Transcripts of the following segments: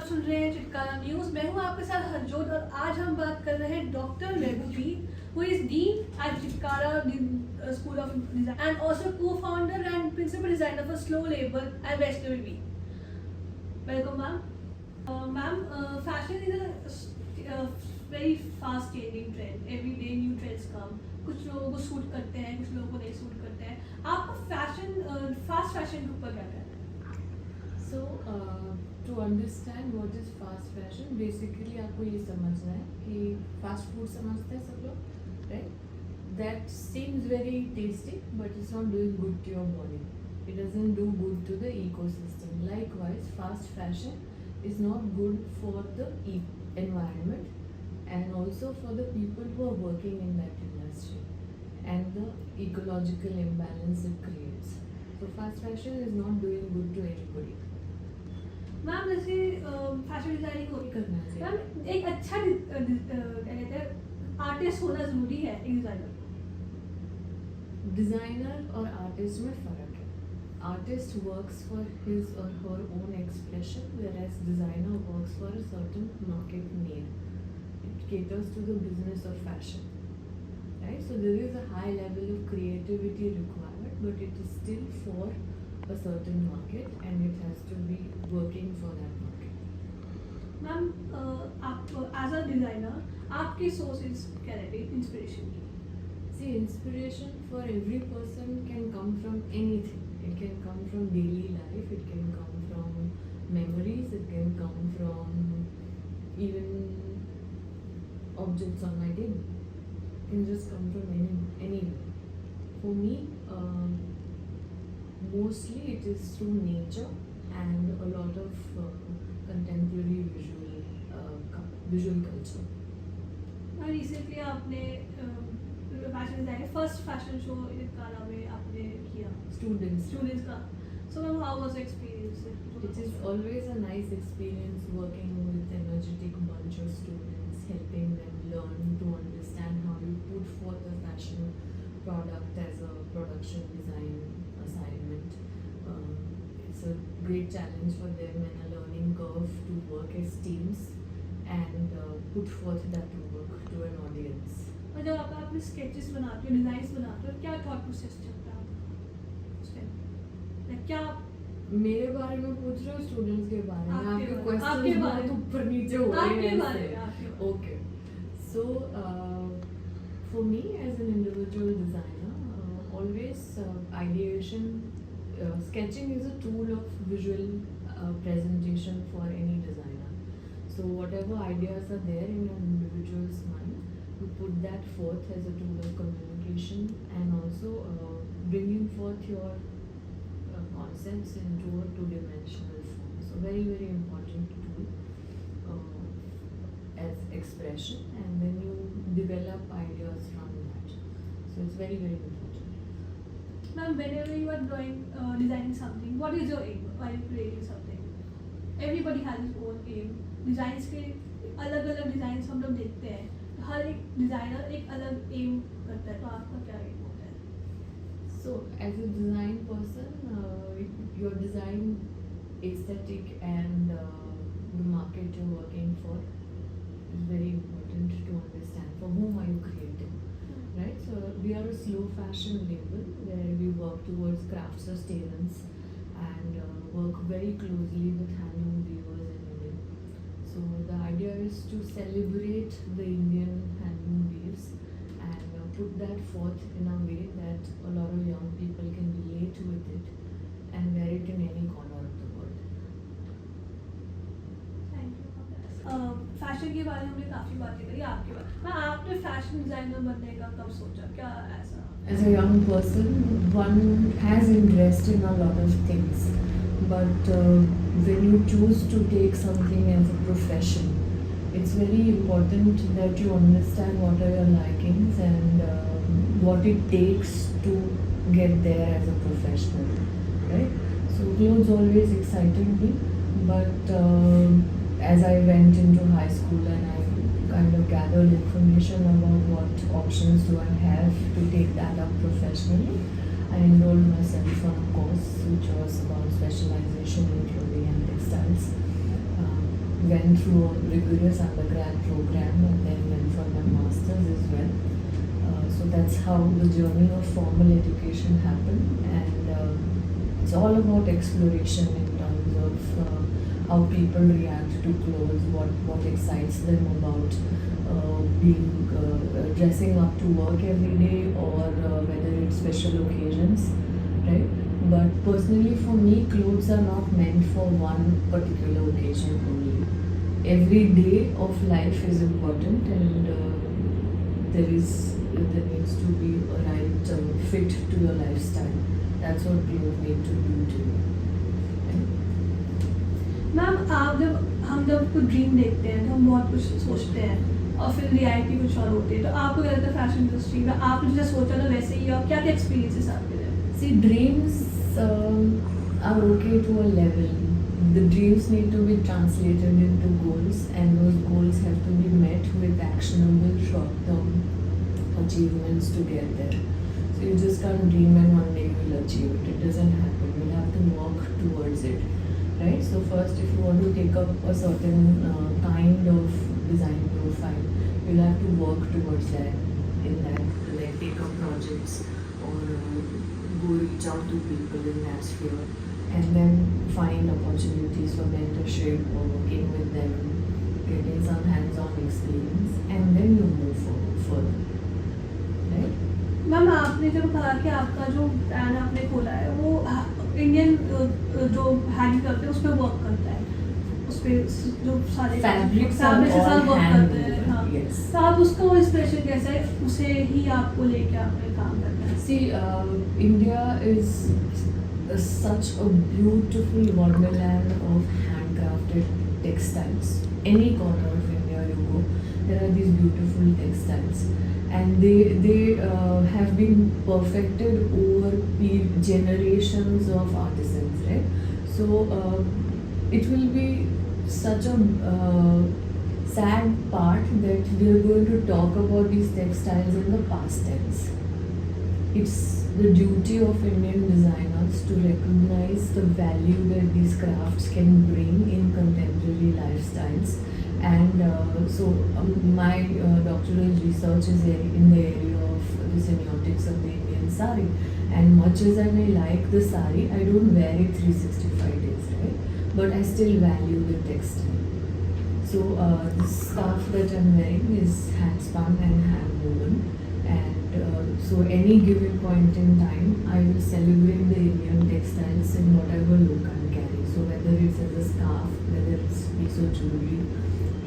सुन रहे हैं चिटकारा न्यूज़। मैं हूं आपके साथ हरजोत और आज हम बात कर रहे हैं doctor Vaibhavi, who is dean at Chitkara School of Design and also co-founder and principal designer for Slow Labor at Vaibbhavi. Welcome, ma'am. Ma'am, fashion is a very fast changing trend. Every day new trends come. कुछ लोगों को suit करते हैं, कुछ लोगों को नहीं suit करते हैं। आपका फैशन फास्ट फैशन के ऊपर क्या कहना है? So, to understand what is fast fashion, basically आपको ये समझना है कि fast food समझते हैं सब लोग, right? That seems very tasty, but it's not doing good to your body. It doesn't do good to the ecosystem. Likewise, fast fashion is not good for the environment and also for the people who are working in that industry and the ecological imbalance it creates. So fast fashion is not doing good to anybody. Ma'am जैसे fashion designing होगी करना चाहिए। Ma'am एक अच्छा क्या कहते हैं artist होना ज़रूरी है एक डिज़ाइनर। डिज़ाइनर और आर्टिस्ट में फ़र्क है। आर्टिस्ट वर्क्स फॉर हिज और her own expression, whereas designer works for a certain market need. It caters to the business of fashion, right? So there is a high level of creativity required, but it is still for a certain market and it has to be working for that market. Ma'am आप as a designer आपकी sources क्या रहती है inspiration की? See, inspiration for every person can come from anything. It can come from daily life, it can come from memories, it can come from even objects on my table. It can just come from anywhere. For me, mostly it is through nature and a lot of contemporary visual culture. Recently आपने fashion design first fashion show Chitkara में आपने किया Students. का। So ma'am how was experience? It is always a nice experience working with energetic bunch of students, helping them learn to understand how you put forth a fashion product as a production design assignment. It's a great challenge for them and a learning curve to work as teams and put forth that work to an audience. और जब आप अपने sketches बनाते हो, designs बनाते हो, क्या thought process चलता है उस टाइम? क्या मेरे बारे में पूछ रहे हो स्टूडेंट्स के बारे में? आपके आपके क्वेश्चन बारे बहुत ऊपर नीचे हो रहे आपके हैं बारे ऐसे। में आपके बारे में। Okay. So, for me as an individual designer, always ideation, sketching is a tool of visual presentation for any designer. So whatever ideas are there in an individual's mind, you put that forth as a tool of communication and also bringing forth your concepts into a two-dimensional form. So very, very important tool as expression, and then you develop ideas from that. So it's very, very important. Ma'am, whenever you are designing something, what is your aim while creating something? Everybody has his own aim. Designs के अलग अलग designs हम लोग देखते हैं, हर एक designer एक अलग एम करता है, तो आपका क्या एम होता है? So as a design person, your design aesthetic and the market you're working for is very important to understand. For whom are you creating, right? So we are a slow fashion label where we work towards craft sustenance and work very closely with handloom weavers and women. So the idea is to celebrate the Indian handloom weaves and put that forth in a way that a lot of young people can relate with it and wear it in any corner of the world. Fashion के बारे में हमने काफ़ी बातें करी, आपके बारे में आपने फैशन डिजाइनर बनने का कब सोचा, क्या ऐसा? As a young person, one has interest in a lot of things, but when you choose to take something as a profession, it's very important that you understand what are your likings and what it takes to get there as a professional, right? So clothes always excited me, but as I went into high school and I kind of gathered information about what options do I have to take that up professionally, I enrolled myself on a course which was about specialization in clothing and textiles. went through a rigorous undergrad program and then went for my master's as well. So that's how the journey of formal education happened, and it's all about exploration in terms of how people react to clothes, what excites them about being dressing up to work every day, or whether it's special occasions, right? But personally, for me, clothes are not meant for one particular occasion only. Every day of life is important, and there needs to be a right fit to your lifestyle. That's what clothes need to do to you. Ma'am आप जब कोई dream देखते हैं तो हम बहुत कुछ सोचते हैं और फिर रियलिटी कुछ और होती है, तो आपको क्या लगता है फैशन इंडस्ट्री में आपने जैसे सोचा था वैसे ही, और क्या क्या एक्सपीरियंसेस आपके रहे? See, dreams are okay to a level. The dreams need to be translated into goals, and those goals have to be met with actionable short-term achievements to get there. So you just can't dream and one day you will achieve it. It doesn't happen. You'll have to work towards it, right? So first, if you want to take up a certain kind of design profile, you'll have to work towards that. In that, like take up projects or go reach out to people in that sphere, and then find opportunities for mentorship or working with them, getting some hands-on experience, and then you move forward further. Right? Ma'am आपने जब कहा कि आपका जो brand आपने खोला है वो इंडियन जो हैंड करते हैं उस पर वर्क करता है, उस पर जो सारे Fabrics सारे are साथ all वर्क करते हैं, hand-woven, हाँ। yes. तो आप उसका इंस्पिरेशन कैसा है, उसे ही आपको लेके आपने काम करना है? See, India is such a beautiful wonderland of handcrafted textiles. Any corner of India you go, there are these beautiful textiles, and they have been perfected over generations of artisans, right? So it will be such a sad part that we are going to talk about these textiles in the past tense. It's the duty of Indian designers to recognize the value that these crafts can bring in contemporary lifestyles. And my doctoral research is in the area of the semiotics of the Indian sari. And much as I may like the sari, I don't wear it 365 days, right? But I still value the textile. So the stuff that I'm wearing is hand spun and hand woven. And so any given point in time, I will celebrate the Indian textiles in whatever look I'm carrying. So whether it's as a scarf, whether it's piece of jewelry,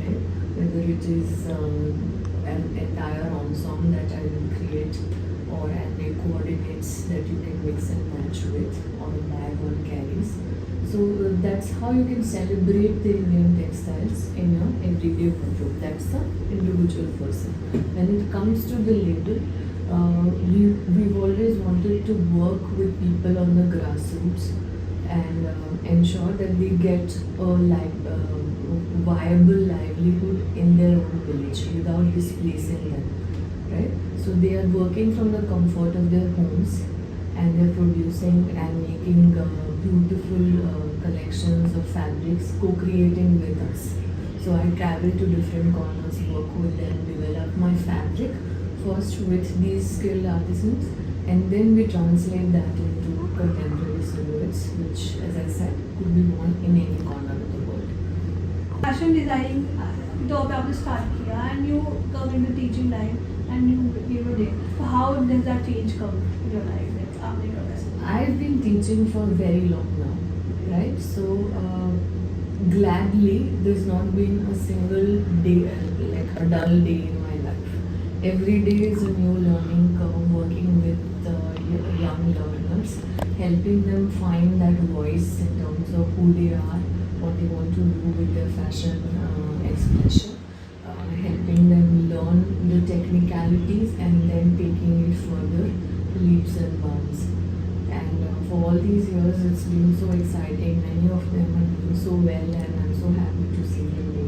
right? Whether it is an entire ensemble that I will create, or handmade coordinates that you can mix and match with, or a bag one carries. So that's how you can celebrate the Indian textiles in your everyday wardrobe. That's the individual person. When it comes to the label, we've always wanted to work with people on the grassroots and ensure that they get a viable livelihood in their own village without displacing them, right? So they are working from the comfort of their homes, and they're producing and making beautiful collections of fabrics, co-creating with us. So I travel to different corners, work with them, develop my fabric first with these skilled artisans, and then we translate that into contemporary silhouettes, which, as I said, could be worn in any corner of the world. Fashion designing तो आपने start किया and you come in the teaching line and you give a day, how does that change come in your life? Like आपने कब ऐसा? I've been teaching for very long now, right? So gladly, there's not been a single day, like a dull day in my life. Every day is a new learning curve, working with young learners, helping them find that voice in terms of who they are, what they want to do with their fashion expression, helping them learn the technicalities and then taking it further, leaps and bounds. And for all these years, it's been so exciting. Many of them are doing so well, and I'm so happy to see them doing